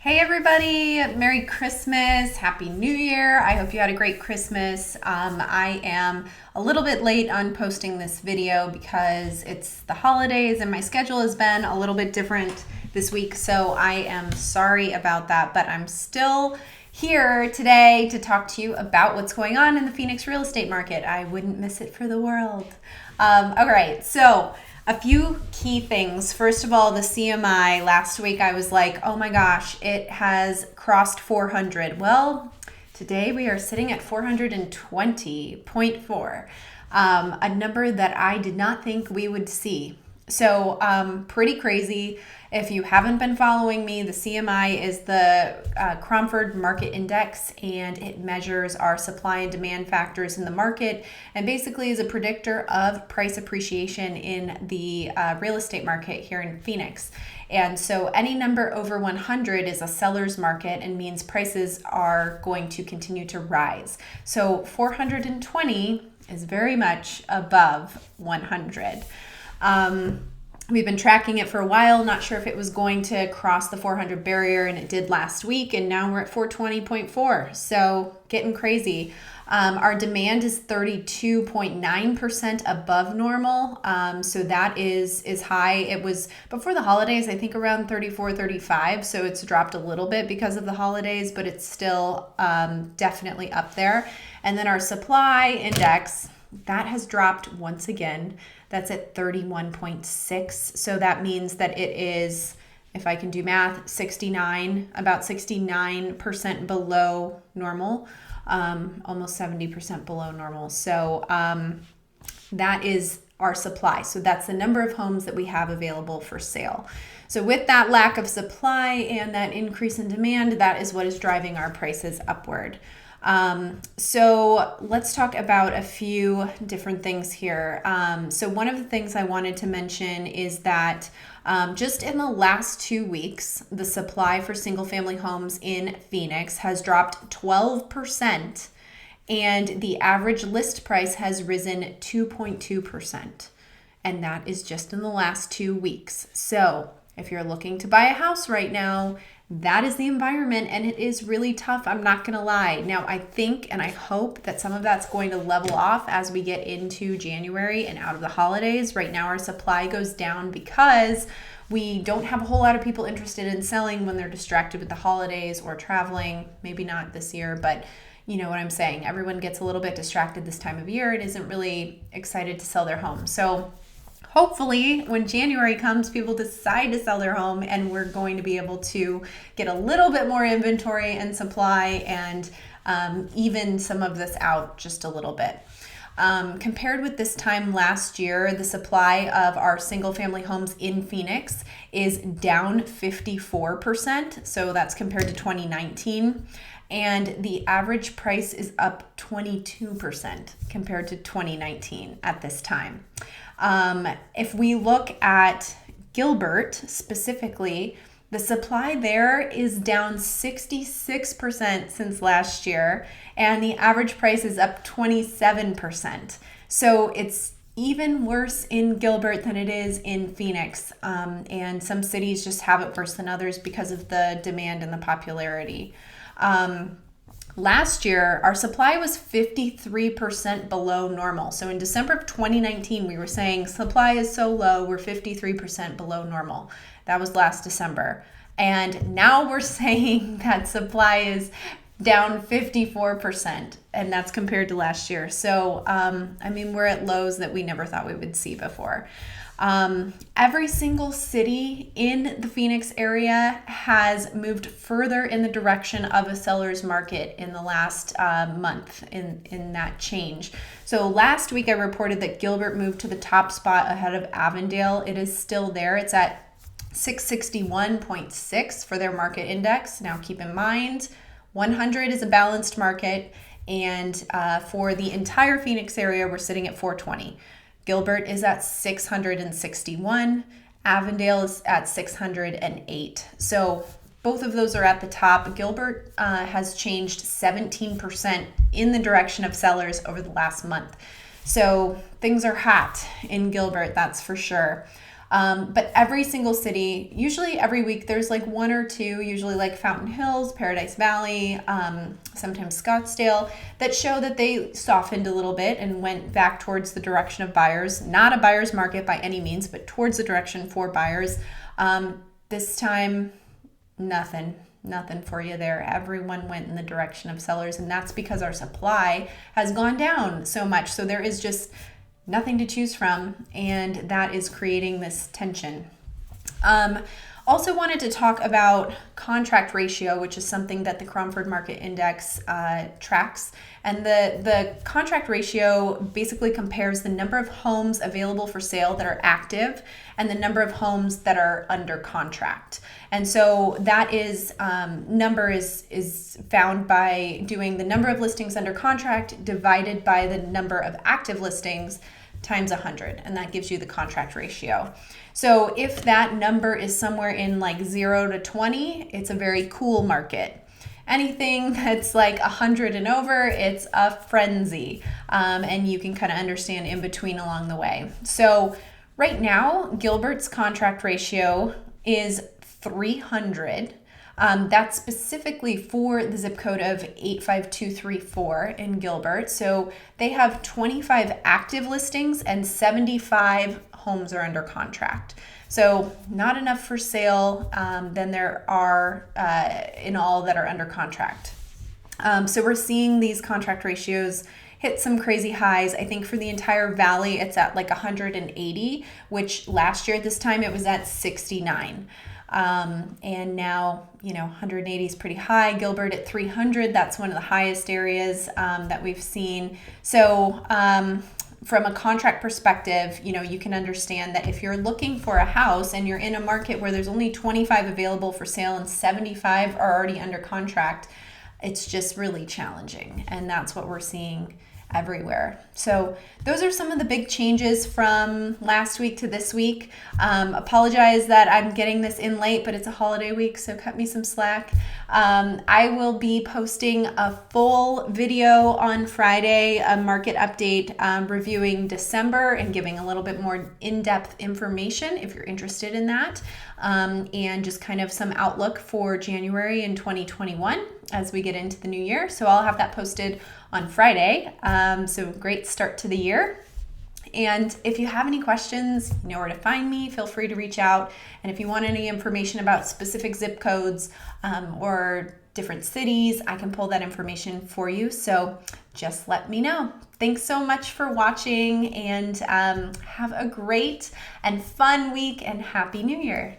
Hey everybody, Merry Christmas, Happy New Year. I hope you had a great Christmas. I am a little bit late on posting this video because it's the holidays and my schedule has been a little bit different this week, so I am sorry about that, but I'm still here today to talk to you about what's going on in the Phoenix real estate market. I wouldn't miss it for the world. All right, so a few key things. First of all, the CMI. Last week I was like, oh my gosh, it has crossed 400. Well, today we are sitting at 420.4, a number that I did not think we would see. So pretty crazy. If you haven't been following me, the CMI is the Cromford Market Index, and it measures our supply and demand factors in the market and basically is a predictor of price appreciation in the real estate market here in Phoenix. And so any number over 100 is a seller's market and means prices are going to continue to rise. So 420 is very much above 100. We've been tracking it for a while, not sure if it was going to cross the 400 barrier, and it did last week, and now we're at 420.4, so getting crazy. Our demand is 32.9% above normal, so that is high. It was, before the holidays, I think around 34, 35, so it's dropped a little bit because of the holidays, but it's still definitely up there. And then our supply index, that has dropped once again. That's at 31.6. So that means that it is, if I can do math, about 69% below normal, almost 70% below normal. So that is our supply. So that's the number of homes that we have available for sale. So with that lack of supply and that increase in demand, that is what is driving our prices upward. So let's talk about a few different things here. So one of the things I wanted to mention is that just in the last 2 weeks, the supply for single family homes in Phoenix has dropped 12%, and the average list price has risen 2.2%. And that is just in the last 2 weeks. So if you're looking to buy a house right now, that is the environment, and it is really tough. I'm not going to lie. Now, I think and I hope that some of that's going to level off as we get into January and out of the holidays. Right now, our supply goes down because we don't have a whole lot of people interested in selling when they're distracted with the holidays or traveling. Maybe not this year, but you know what I'm saying. Everyone gets a little bit distracted this time of year and isn't really excited to sell their home. So hopefully, when January comes, people decide to sell their home, and we're going to be able to get a little bit more inventory and supply and even some of this out just a little bit. Compared with this time last year, the supply of our single family homes in Phoenix is down 54%. So that's compared to 2019. And the average price is up 22% compared to 2019 at this time. If we look at Gilbert specifically, the supply there is down 66% since last year, and the average price is up 27%. So it's even worse in Gilbert than it is in Phoenix, and some cities just have it worse than others because of the demand and the popularity. Last year, our supply was 53% below normal. So in December of 2019, we were saying supply is so low, we're 53% below normal. That was last December. And now we're saying that supply is down 54%, and that's compared to last year. So, we're at lows that we never thought we would see before. Every single city in the Phoenix area has moved further in the direction of a seller's market in the last month in that change. So last week I reported that Gilbert moved to the top spot ahead of Avondale. It is still there. It's at 661.6 for their market index. Now keep in mind, 100 is a balanced market, and for the entire Phoenix area, we're sitting at 420. Gilbert is at 661. Avondale is at 608. So both of those are at the top. Gilbert has changed 17% in the direction of sellers over the last month. So things are hot in Gilbert, that's for sure. But every single city, usually every week, there's like one or two, usually like Fountain Hills, Paradise Valley, sometimes Scottsdale, that show that they softened a little bit and went back towards the direction of buyers. Not a buyer's market by any means, but towards the direction for buyers. This time, nothing for you there. Everyone went in the direction of sellers, and that's because our supply has gone down so much. So there is just nothing to choose from, and that is creating this tension. Also wanted to talk about contract ratio, which is something that the Cromford Market Index tracks. And the contract ratio basically compares the number of homes available for sale that are active and the number of homes that are under contract. And so that is number is found by doing the number of listings under contract divided by the number of active listings times 100, and that gives you the contract ratio. So if that number is somewhere in like 0 to 20, it's a very cool market. Anything that's like 100 and over, it's a frenzy, and you can kind of understand in between along the way. So right now, Gilbert's contract ratio is 300. That's specifically for the zip code of 85234 in Gilbert. So they have 25 active listings and 75 homes are under contract. So not enough for sale than there are in all that are under contract. So we're seeing these contract ratios hit some crazy highs. I think for the entire valley, it's at like 180, which last year at this time, it was at 69. And now, 180 is pretty high. Gilbert at 300, that's one of the highest areas that we've seen. So from a contract perspective, you can understand that if you're looking for a house and you're in a market where there's only 25 available for sale and 75 are already under contract, it's just really challenging. And that's what we're seeing everywhere. So those are some of the big changes from last week to this week. Apologize that I'm getting this in late, but it's a holiday week, so cut me some slack. I will be posting a full video on Friday, a market update reviewing December and giving a little bit more in-depth information if you're interested in that, and just kind of some outlook for January in 2021 as we get into the new year. So I'll have that posted on Friday. So great start to the year. And if you have any questions, you know where to find me. Feel free to reach out. And if you want any information about specific zip codes or different cities, I can pull that information for you. So just let me know. Thanks so much for watching, and have a great and fun week, and Happy New Year.